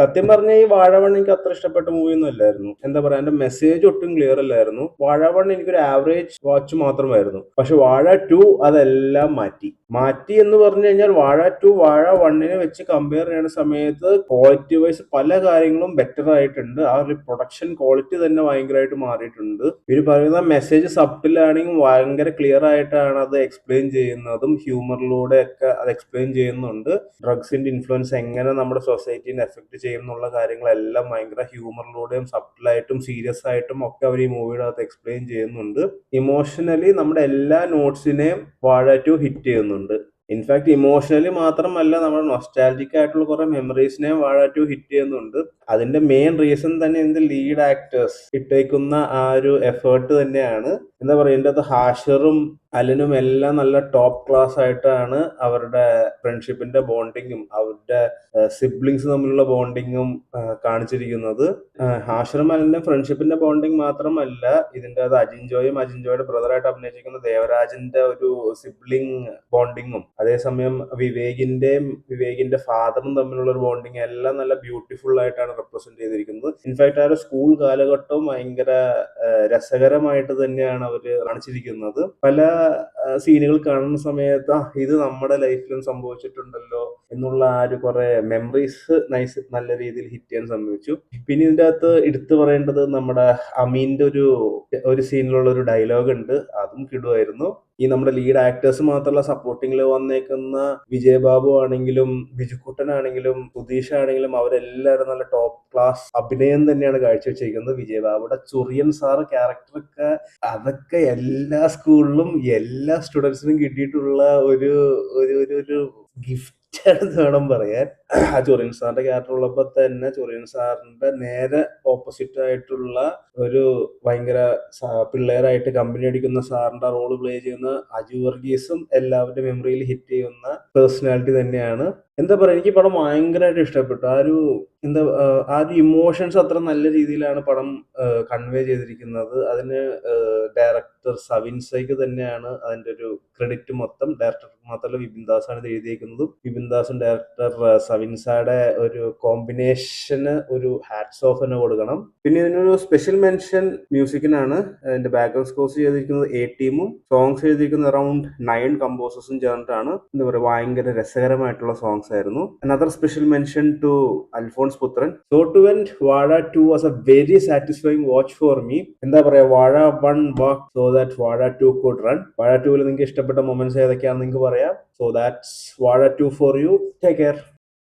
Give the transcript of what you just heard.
സത്യം പറഞ്ഞ ഈ വാഴവൺ എനിക്ക് അത്ര ഇഷ്ടപ്പെട്ട മൂവി ഒന്നും അല്ലായിരുന്നു. എന്താ പറയാ, എന്റെ മെസ്സേജ് ഒട്ടും ക്ലിയർ അല്ലായിരുന്നു. വാഴവൺ എനിക്കൊരു ആവറേജ് വാച്ച് മാത്രമായിരുന്നു. പക്ഷെ വാഴ ടു അതെല്ലാം മാറ്റി. മാറ്റി എന്ന് പറഞ്ഞു കഴിഞ്ഞാൽ വാഴ ടു വാഴ വണ്ണിനെ വെച്ച് കമ്പയർ ചെയ്യുന്ന സമയത്ത് ക്വാളിറ്റി വൈസ് പല കാര്യങ്ങളും ബെറ്റർ ആയിട്ടുണ്ട്. ആ ഒരു പ്രൊഡക്ഷൻ ക്വാളിറ്റി തന്നെ ഭയങ്കരമായിട്ട് മാറിയിട്ടുണ്ട്. ഇവർ പറയുന്ന മെസ്സേജ് സബ്റ്റിലാണെങ്കിൽ ഭയങ്കര ക്ലിയർ ആയിട്ടാണ് അത് എക്സ്പ്ലെയിൻ ചെയ്യുന്നതും ഹ്യൂമറിലൂടെ ഒക്കെ അത് എക്സ്പ്ലെയിൻ ചെയ്യുന്നുണ്ട്. ഡ്രഗ്സിന്റെ ഇൻഫ്ലുവൻസ് എങ്ങനെ നമ്മുടെ സൊസൈറ്റിനെ എഫക്ട് ചെയ്യുന്നുള്ള കാര്യങ്ങളെല്ലാം ഭയങ്കര ഹ്യൂമറിലൂടെയും സബ്റ്റിലായിട്ടും സീരിയസ് ആയിട്ടും ഒക്കെ അവർ ഈ മൂവിയുടെ അകത്ത് എക്സ്പ്ലെയിൻ ചെയ്യുന്നുണ്ട്. ഇമോഷണലി നമ്മുടെ എല്ലാ നോട്ട്സിനെയും വാഴ ടു ഹിറ്റ് ചെയ്യുന്നുണ്ട്. ഇൻഫാക്ട് ഇമോഷണലി മാത്രമല്ല, നമ്മുടെ നൊസ്റ്റാലജിക് ആയിട്ടുള്ള കുറെ മെമ്മറീസിനെയും വാഴ ടു ഹിറ്റ് ചെയ്യുന്നുണ്ട്. അതിന്റെ മെയിൻ റീസൺ തന്നെ ഇതിന്റെ ലീഡ് ആക്ടേഴ്സ് ഇട്ടേക്കുന്ന ആ ഒരു എഫേർട്ട് തന്നെയാണ്. എന്താ പറയുക, ഇതിന്റെ അകത്ത് ഹാഷറും അലനും എല്ലാം നല്ല ടോപ്പ് ക്ലാസ് ആയിട്ടാണ് അവരുടെ ഫ്രണ്ട്ഷിപ്പിന്റെ ബോണ്ടിങ്ങും അവരുടെ സിബ്ലിങ്സ് തമ്മിലുള്ള ബോണ്ടിങ്ങും കാണിച്ചിരിക്കുന്നത്. ഹാഷറും അലനും ഫ്രണ്ട്ഷിപ്പിന്റെ ബോണ്ടിങ് മാത്രമല്ല, ഇതിന്റെ അത് അജിൻജോയും അജിൻജോയുടെ ബ്രദറായിട്ട് അഭിനയിച്ചിരിക്കുന്ന ദേവരാജിന്റെ ഒരു സിബ്ലിംഗ് ബോണ്ടിങ്ങും അതേസമയം വിവേകിന്റെ ഫാദറും തമ്മിലുള്ള ഒരു ബോണ്ടിങ് എല്ലാം നല്ല ബ്യൂട്ടിഫുൾ ആയിട്ടാണ് റെപ്രസെന്റ് ചെയ്തിരിക്കുന്നത്. ഇൻഫാക്ട് ആ ഒരു സ്കൂൾ കാലഘട്ടവും ഭയങ്കര രസകരമായിട്ട് തന്നെയാണ് അവര് കാണിച്ചിരിക്കുന്നത്. പല സീനുകൾ കാണുന്ന സമയത്ത് ഇത് നമ്മുടെ ലൈഫിലും സംഭവിച്ചിട്ടുണ്ടല്ലോ എന്നുള്ള ആ ഒരു കുറെ മെമ്മറീസ് നല്ല രീതിയിൽ ഹിറ്റ് ചെയ്യാൻ സംഭവിച്ചു. പിന്നെ ഇതിന്റെ അകത്ത് എടുത്തു പറയേണ്ടത് നമ്മുടെ അമീന്റെ ഒരു സീനിലുള്ള ഒരു ഡയലോഗ് ഉണ്ട്. അതും കിടുവായിരുന്നു. ഈ നമ്മുടെ ലീഡ് ആക്ടേഴ്സ് മാത്രമല്ല, സപ്പോർട്ടിങ്ങിൽ വന്നേക്കുന്ന വിജയബാബു ആണെങ്കിലും ബിജുക്കുട്ടനാണെങ്കിലും സുധീഷ് ആണെങ്കിലും അവരെല്ലാവരും നല്ല ടോപ്പ് ക്ലാസ് അഭിനയം തന്നെയാണ് കാഴ്ചവെച്ചിരിക്കുന്നത്. വിജയബാബുയുടെ ചൊറിയൻ സാറ് ക്യാരക്ടറൊക്കെ അതൊക്കെ എല്ലാ സ്കൂളിലും എല്ലാ സ്റ്റുഡൻസിനും കിട്ടിയിട്ടുള്ള ഒരു ഒരു ഗിഫ്റ്റ് ആണെന്ന് വേണം പറയാൻ. ആ ചൊറിയൻ സാറിന്റെ ക്യാരക്ടർ ഉള്ളപ്പോ തന്നെ ചൊറിയൻ സാറിന്റെ നേരെ ഓപ്പോസിറ്റ് ആയിട്ടുള്ള ഒരു ഭയങ്കര പിള്ളേരായിട്ട് കമ്പനി അടിക്കുന്ന സാറിന്റെ റോള് പ്ലേ ചെയ്യുന്ന അജു വർഗീസും എല്ലാവരുടെ മെമ്മറിയിൽ ഹിറ്റ് ചെയ്യുന്ന പേഴ്സണാലിറ്റി തന്നെയാണ്. എന്താ പറയാ, എനിക്ക് പടം ഭയങ്കരമായിട്ട് ഇഷ്ടപ്പെട്ടു. ആ ഒരു ഇമോഷൻസ് അത്ര നല്ല രീതിയിലാണ് പടം കൺവേ ചെയ്തിരിക്കുന്നത്. അതിന് ഡയറക്ടർ സവിൻ സൈക്ക് തന്നെയാണ് അതിന്റെ ഒരു ക്രെഡിറ്റ് മൊത്തം. ഡയറക്ടർ മാത്രമല്ല, വിപിൻ ദാസ് ആണ് ഇത് എഴുതിയിരിക്കുന്നത്. വിപിൻ ദാസും ഡയറക്ടർ സവിൻസായുടെ ഒരു കോമ്പിനേഷന് ഒരു ഹാറ്റ്സ് ഓഫ് തന്നെ കൊടുക്കണം. പിന്നെ ഇതിനൊരു സ്പെഷ്യൽ മെൻഷൻ മ്യൂസിക്കിനാണ്. അതിന്റെ ബാക്ക്ഗ്രൗണ്ട് സ്കോർസ് ചെയ്തിരിക്കുന്നത് എ ടീമും സോങ്സ് എഴുതിയിരിക്കുന്നത് അറൌണ്ട് 9 കമ്പോസേഴ്സും ചേർന്നിട്ടാണ്. എന്താ പറയുക, ഭയങ്കര രസകരമായിട്ടുള്ള സോങ്സ് ആയിരുന്നു. Another special mention to Alphonse Puthren. So to end, Vaazha 2 was a very satisfying watch for me. എന്താ പറയാ, വാഴ 1 വർക്ക് സോ ദാറ്റ് വാഴ 2 കുഡ് റൺ. വാഴ 2 നിങ്ങൾക്ക് ഇഷ്ടപ്പെട്ട മൊമെന്റ്സ് ഏതൊക്കെയാണെന്ന് നിങ്ങൾക്ക് പറയാം. സോ ദാറ്റ്സ് വാഴ 2 ഫോർ യു. Take care.